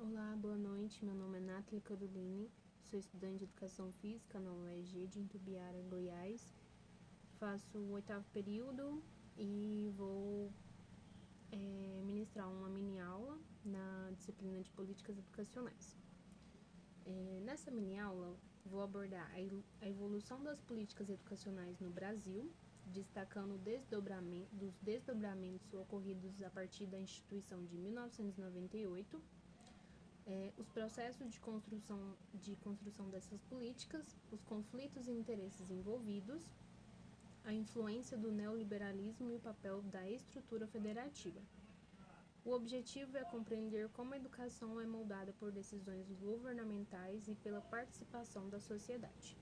Olá, boa noite. Meu nome é Nathalie Caroline, sou estudante de Educação Física na UEG de Itumbiara, Goiás. Faço o 8º período e vou ministrar uma mini-aula na disciplina de Políticas Educacionais. Nessa mini-aula, vou abordar a evolução das políticas educacionais no Brasil, destacando dos desdobramentos ocorridos a partir da instituição de 1998, os processos de construção dessas políticas, os conflitos e interesses envolvidos, a influência do neoliberalismo e o papel da estrutura federativa. O objetivo é compreender como a educação é moldada por decisões governamentais e pela participação da sociedade.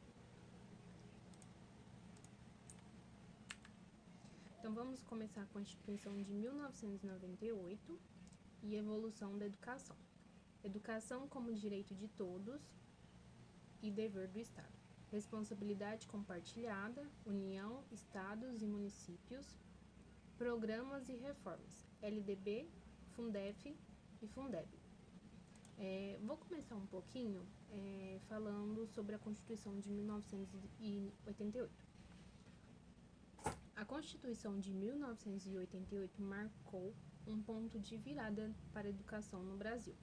Então, vamos começar com a Constituição de 1998 e evolução da educação. Educação como direito de todos e dever do Estado. Responsabilidade compartilhada, União, Estados e municípios. Programas e reformas. LDB, Fundef e Fundeb. Vou começar um pouquinho falando sobre a Constituição de 1988. A Constituição de 1988 marcou um ponto de virada para a educação no Brasil.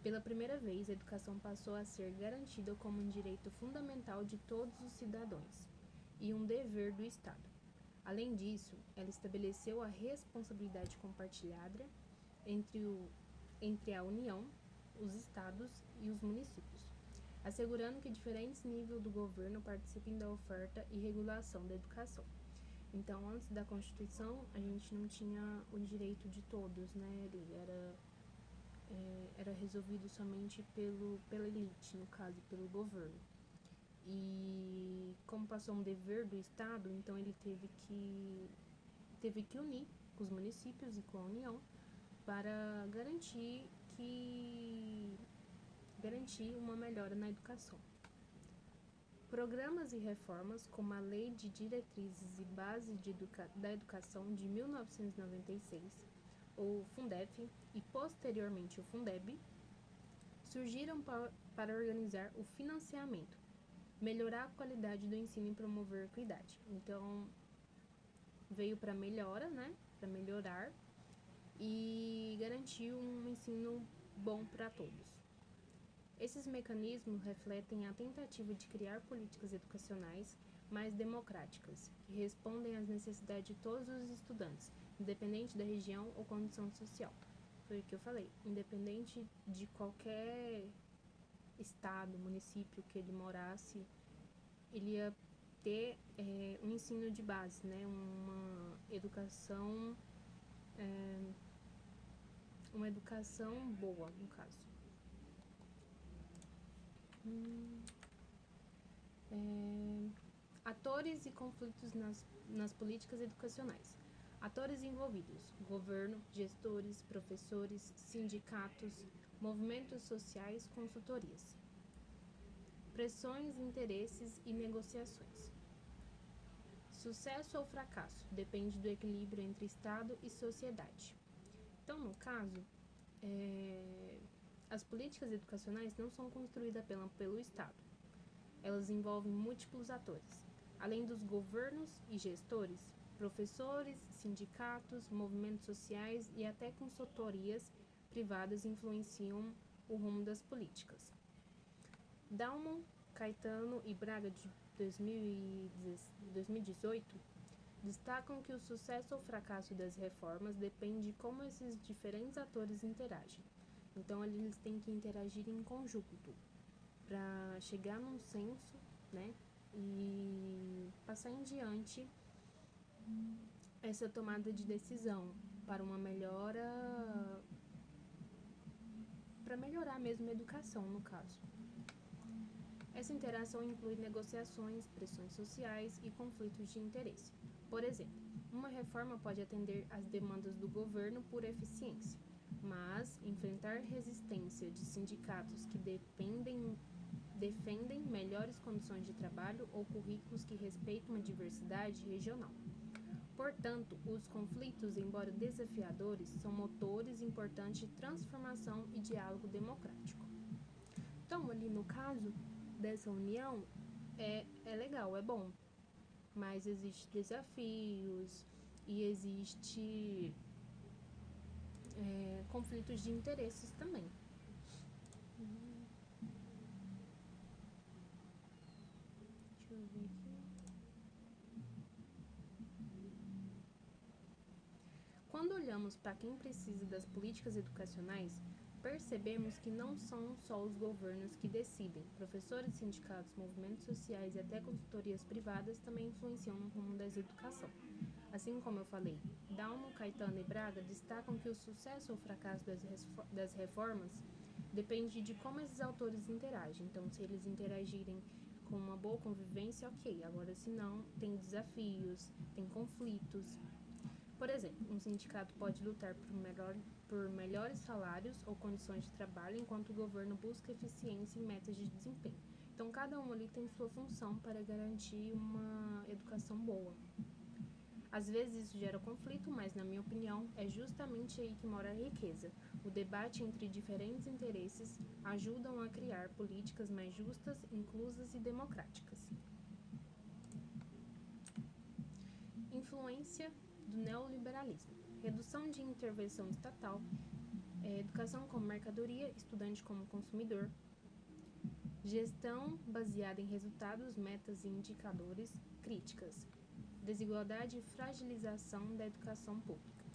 Pela primeira vez, a educação passou a ser garantida como um direito fundamental de todos os cidadãos e um dever do Estado. Além disso, ela estabeleceu a responsabilidade compartilhada entre a União, os Estados e os municípios, assegurando que diferentes níveis do governo participem da oferta e regulação da educação. Então, antes da Constituição, a gente não tinha o direito de todos, né? Ele era resolvido somente pela elite, no caso, pelo governo. E como passou um dever do Estado, então ele teve que unir com os municípios e com a União para garantir uma melhora na educação. Programas e reformas, como a Lei de Diretrizes e Bases da Educação de 1996, o Fundef e posteriormente o Fundeb, surgiram para organizar o financiamento, melhorar a qualidade do ensino e promover a equidade. Então, veio para melhora, né? Para melhorar e garantir um ensino bom para todos. Esses mecanismos refletem a tentativa de criar políticas educacionais mais democráticas, que respondem às necessidades de todos os estudantes, independente da região ou condição social. Foi o que eu falei, independente de qualquer estado, município que ele morasse, ele ia ter um ensino de base, né? Uma educação boa, no caso. Atores e conflitos nas políticas educacionais. Atores envolvidos: governo, gestores, professores, sindicatos, movimentos sociais, consultorias. Pressões, interesses e negociações. Sucesso ou fracasso depende do equilíbrio entre Estado e sociedade. Então, no caso, as políticas educacionais não são construídas pelo Estado. Elas envolvem múltiplos atores. Além dos governos e gestores, professores, sindicatos, movimentos sociais e até consultorias privadas influenciam o rumo das políticas. Dalman, Caetano e Braga, de 2018, destacam que o sucesso ou fracasso das reformas depende de como esses diferentes atores interagem. Então, eles têm que interagir em conjunto para chegar num senso, né, e passar em diante essa tomada de decisão para uma melhora, para melhorar mesmo a educação, no caso. Essa interação inclui negociações, pressões sociais e conflitos de interesse. Por exemplo, uma reforma pode atender às demandas do governo por eficiência, mas enfrentar resistência de sindicatos que defendem melhores condições de trabalho ou currículos que respeitam a diversidade regional. Portanto, os conflitos, embora desafiadores, são motores importantes de transformação e diálogo democrático. Então, ali no caso dessa união, é legal, é bom, mas existem desafios e existe conflitos de interesses também. Deixa eu ver aqui. Quando olhamos para quem precisa das políticas educacionais, percebemos que não são só os governos que decidem. Professores, sindicatos, movimentos sociais e até consultorias privadas também influenciam no rumo da educação. Assim como eu falei, Dalmo, Caetano e Braga destacam que o sucesso ou fracasso das reformas depende de como esses autores interagem. Então, se eles interagirem com uma boa convivência, ok. Agora, se não, tem desafios, tem conflitos. Por exemplo, um sindicato pode lutar por melhores salários ou condições de trabalho, enquanto o governo busca eficiência em metas de desempenho. Então, cada um ali tem sua função para garantir uma educação boa. Às vezes isso gera conflito, mas, na minha opinião, é justamente aí que mora a riqueza. O debate entre diferentes interesses ajudam a criar políticas mais justas, inclusas e democráticas. Influência do neoliberalismo. Redução de intervenção estatal, educação como mercadoria, estudante como consumidor, gestão baseada em resultados, metas e indicadores, críticas, desigualdade e fragilização da educação pública.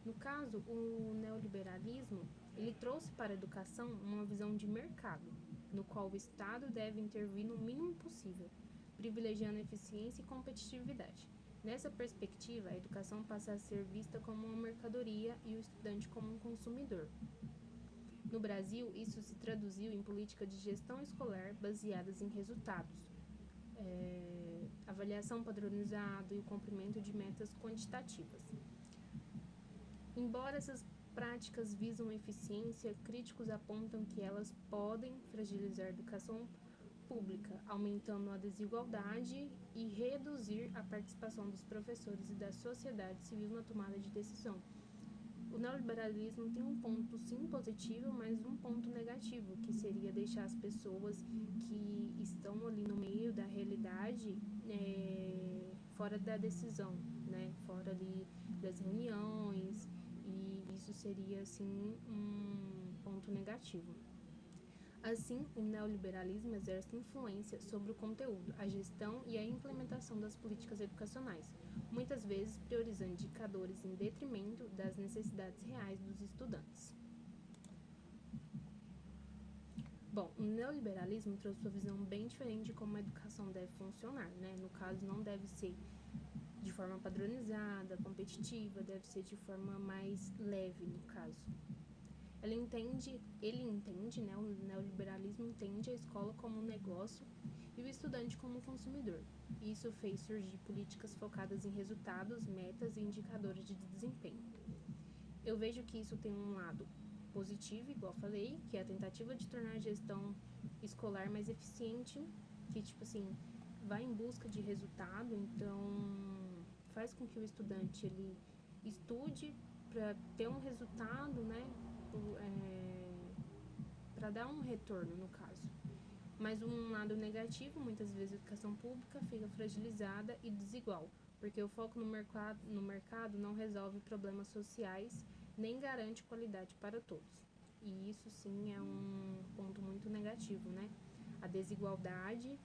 No caso, o neoliberalismo, ele trouxe para a educação uma visão de mercado, no qual o Estado deve intervir no mínimo possível, privilegiando eficiência e competitividade. Nessa perspectiva, a educação passa a ser vista como uma mercadoria e o estudante como um consumidor. No Brasil, isso se traduziu em política de gestão escolar baseadas em resultados, avaliação padronizada e o cumprimento de metas quantitativas. Embora essas práticas visam eficiência, críticos apontam que elas podem fragilizar a educação pública, aumentando a desigualdade e reduzir a participação dos professores e da sociedade civil na tomada de decisão. O neoliberalismo tem um ponto, sim, positivo, mas um ponto negativo, que seria deixar as pessoas que estão ali no meio da realidade fora da decisão, né? Fora ali das reuniões, e isso seria, assim, um ponto negativo. Assim, o neoliberalismo exerce influência sobre o conteúdo, a gestão e a implementação das políticas educacionais, muitas vezes priorizando indicadores em detrimento das necessidades reais dos estudantes. Bom, o neoliberalismo trouxe uma visão bem diferente de como a educação deve funcionar, né? No caso, não deve ser de forma padronizada, competitiva, deve ser de forma mais leve, no caso. Ele entende, né, o neoliberalismo entende a escola como um negócio e o estudante como um consumidor. Isso fez surgir políticas focadas em resultados, metas e indicadores de desempenho. Eu vejo que isso tem um lado positivo, igual falei, que é a tentativa de tornar a gestão escolar mais eficiente, que, tipo assim, vai em busca de resultado, então faz com que o estudante ele estude para ter um resultado, né, para dar um retorno, no caso. Mas um lado negativo, muitas vezes a educação pública fica fragilizada e desigual, porque o foco no mercado não resolve problemas sociais, nem garante qualidade para todos. E isso sim é um ponto muito negativo, né? A desigualdade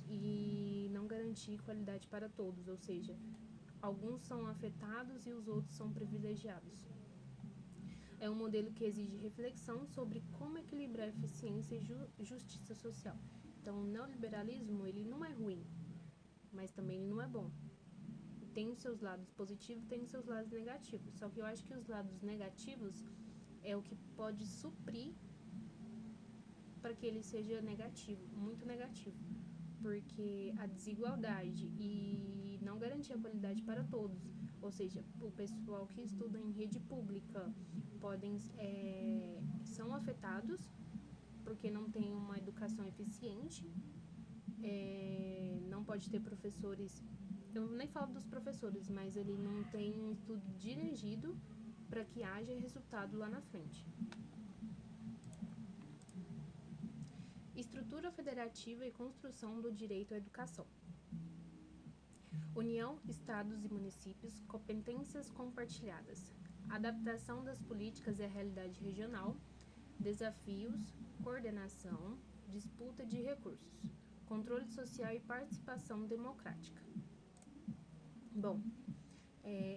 e não garantir qualidade para todos, ou seja, alguns são afetados e os outros são privilegiados. É um modelo que exige reflexão sobre como equilibrar eficiência e justiça social. Então, o neoliberalismo, ele não é ruim, mas também ele não é bom. Tem os seus lados positivos, tem os seus lados negativos. Só que eu acho que os lados negativos é o que pode suprir para que ele seja negativo, muito negativo. Porque a desigualdade e não garantir a qualidade para todos, ou seja, o pessoal que estuda em rede pública são afetados porque não tem uma educação eficiente, não pode ter professores eu nem falo dos professores, mas ele não tem um estudo dirigido para que haja resultado lá na frente. Estrutura federativa e construção do direito à educação. União, estados e municípios, competências compartilhadas. Adaptação das políticas à realidade regional, desafios, coordenação, disputa de recursos, controle social e participação democrática. Bom,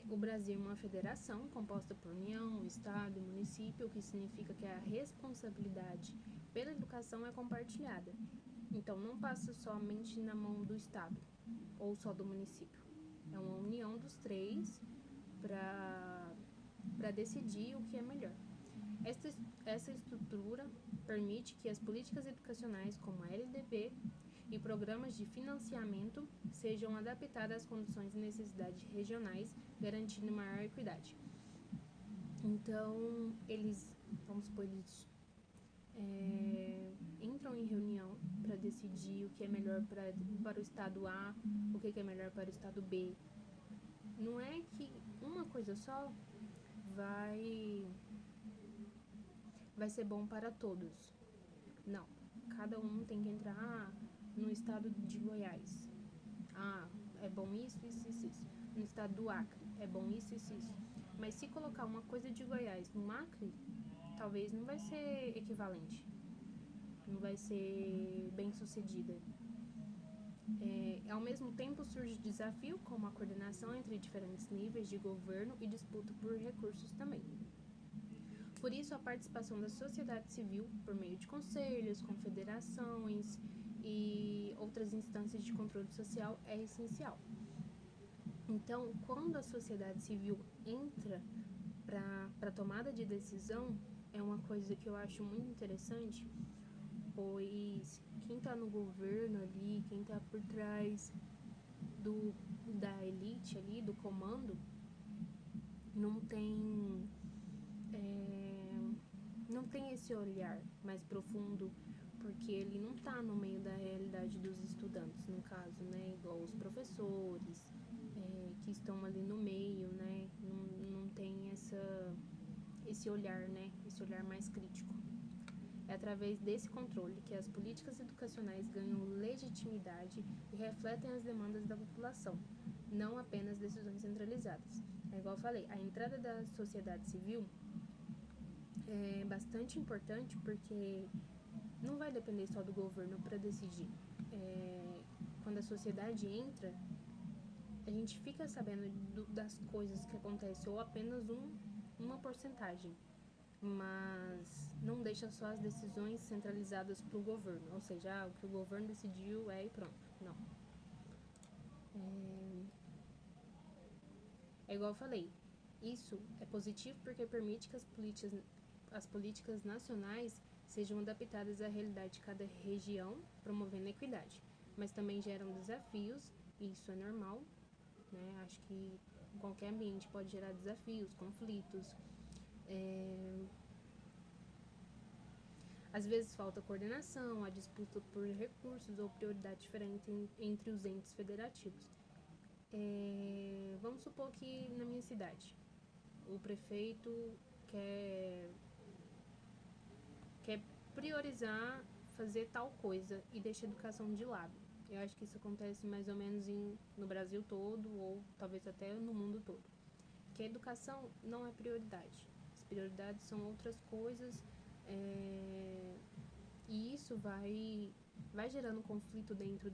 o Brasil é uma federação composta por União, Estado e município, o que significa que a responsabilidade pela educação é compartilhada. Então, não passa somente na mão do Estado ou só do município. É uma união dos três para decidir o que é melhor. Essa estrutura permite que as políticas educacionais, como a LDB, e programas de financiamento sejam adaptadas às condições e necessidades regionais, garantindo maior equidade. Então, vamos supor, eles entram em reunião para decidir o que é melhor para o estado A, o que é melhor para o estado B. Não é que uma coisa só vai ser bom para todos. Não. Cada um tem que entrar no estado de Goiás. É bom isso. No estado do Acre, é bom isso. Mas se colocar uma coisa de Goiás no Acre, talvez não vai ser equivalente. Não vai ser bem sucedida. Ao mesmo tempo surge desafio, como a coordenação entre diferentes níveis de governo e disputa por recursos também. Por isso, a participação da sociedade civil, por meio de conselhos, confederações e outras instâncias de controle social, é essencial. Então, quando a sociedade civil entra para a tomada de decisão, é uma coisa que eu acho muito interessante, pois quem está no governo ali, quem está por trás da elite ali, do comando, não tem esse olhar mais profundo, porque ele não está no meio da realidade dos estudantes, no caso, né, igual os professores que estão ali no meio, né, não tem esse olhar, né, esse olhar mais crítico. É através desse controle que as políticas educacionais ganham legitimidade e refletem as demandas da população, não apenas decisões centralizadas. Igual eu falei, a entrada da sociedade civil é bastante importante, porque não vai depender só do governo para decidir. Quando a sociedade entra, a gente fica sabendo das coisas que acontecem, ou apenas uma porcentagem, mas não deixa só as decisões centralizadas para o governo, ou seja, o que o governo decidiu e pronto. Não. É igual eu falei, isso é positivo porque permite que as políticas nacionais sejam adaptadas à realidade de cada região, promovendo a equidade, mas também geram desafios, e isso é normal, né? Acho que em qualquer ambiente pode gerar desafios, conflitos. Às vezes falta coordenação, a disputa por recursos ou prioridade diferente entre os entes federativos. Vamos supor que na minha cidade o prefeito quer priorizar fazer tal coisa e deixa a educação de lado. Eu acho que isso acontece mais ou menos no Brasil todo, ou talvez até no mundo todo. Que a educação não é prioridade. As prioridades são outras coisas, e isso vai gerando conflito dentro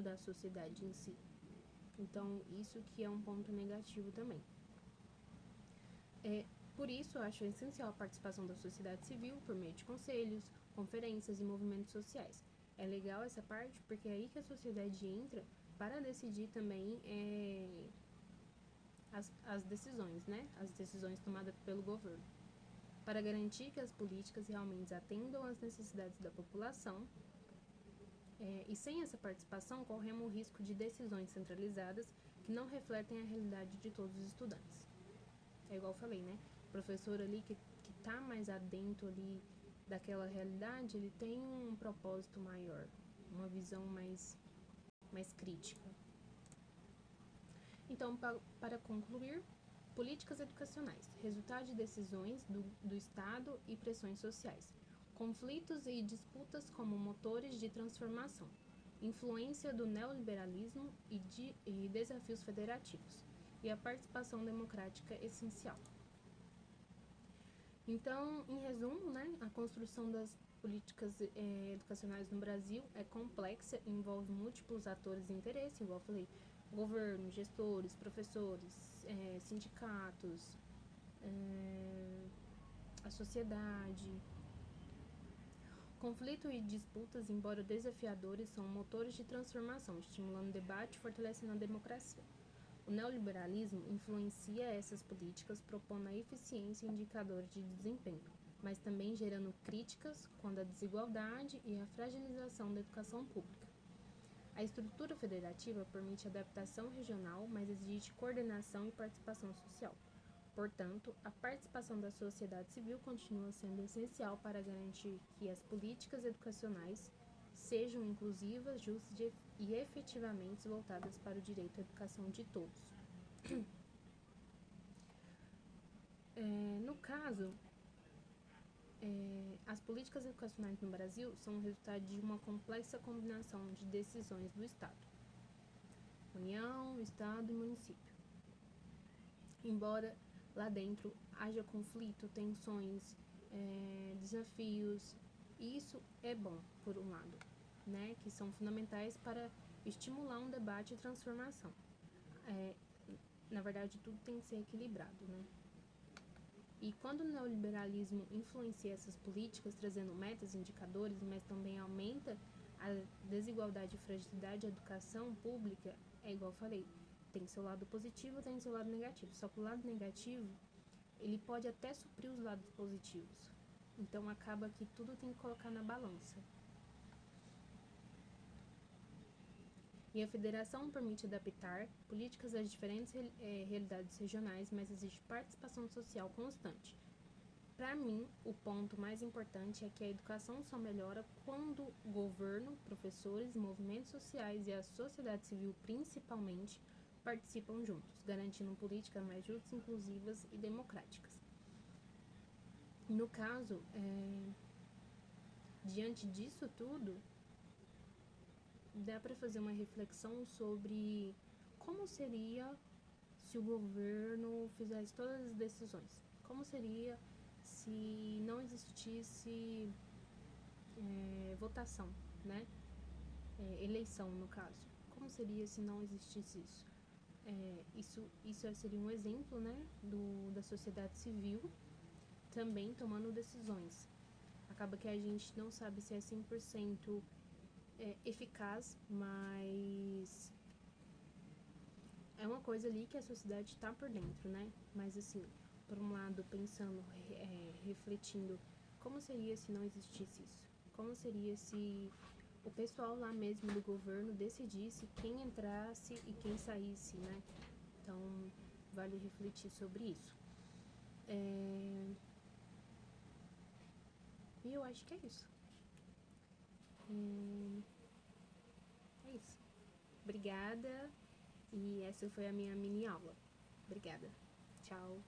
da sociedade em si. Então, isso que é um ponto negativo também. Por isso, eu acho essencial a participação da sociedade civil por meio de conselhos, conferências e movimentos sociais. É legal essa parte porque é aí que a sociedade entra para decidir também as decisões, né? As decisões tomadas pelo governo. Para garantir que as políticas realmente atendam às necessidades da população. E sem essa participação, corremos o risco de decisões centralizadas que não refletem a realidade de todos os estudantes. É igual eu falei, né? O professor ali que tá mais adentro ali daquela realidade, ele tem um propósito maior, uma visão mais crítica. Então, para concluir, políticas educacionais, resultado de decisões do Estado e pressões sociais, conflitos e disputas como motores de transformação, influência do neoliberalismo e desafios federativos, e a participação democrática essencial. Então, em resumo, né, a construção das políticas educacionais no Brasil é complexa e envolve múltiplos atores de interesse, igual eu falei, governo, gestores, professores, sindicatos, a sociedade. Conflito e disputas, embora desafiadores, são motores de transformação, estimulando o debate e fortalecendo a democracia. O neoliberalismo influencia essas políticas, propondo a eficiência e indicadores de desempenho, mas também gerando críticas quanto à desigualdade e à fragilização da educação pública. A estrutura federativa permite adaptação regional, mas exige coordenação e participação social. Portanto, a participação da sociedade civil continua sendo essencial para garantir que as políticas educacionais sejam inclusivas, justas e efetivamente voltadas para o direito à educação de todos. No caso, as políticas educacionais no Brasil são o resultado de uma complexa combinação de decisões do Estado, União, Estado e município. Embora lá dentro haja conflito, tensões, desafios, e isso é bom, por um lado, né, que são fundamentais para estimular um debate e transformação. Na verdade, tudo tem que ser equilibrado, né? E quando o neoliberalismo influencia essas políticas, trazendo metas e indicadores, mas também aumenta a desigualdade e fragilidade da educação pública, é igual eu falei, tem seu lado positivo, tem seu lado negativo. Só que o lado negativo, ele pode até suprir os lados positivos. Então, acaba que tudo tem que colocar na balança. E a federação permite adaptar políticas às diferentes realidades regionais, mas exige participação social constante. Para mim, o ponto mais importante é que a educação só melhora quando o governo, professores, movimentos sociais e a sociedade civil, principalmente, participam juntos, garantindo políticas mais justas, inclusivas e democráticas. No caso, diante disso tudo, dá para fazer uma reflexão sobre como seria se o governo fizesse todas as decisões. Como seria se não existisse votação, né? Eleição, no caso. Como seria se não existisse isso? Isso seria um exemplo, né, da sociedade civil também tomando decisões. Acaba que a gente não sabe se é 100% eficaz, mas é uma coisa ali que a sociedade está por dentro, né? Mas assim, por um lado, pensando, refletindo, como seria se não existisse isso? Como seria se o pessoal lá mesmo do governo decidisse quem entrasse e quem saísse, né? Então, vale refletir sobre isso. E eu acho que é isso. É isso. Obrigada. E essa foi a minha mini aula. Obrigada. Tchau.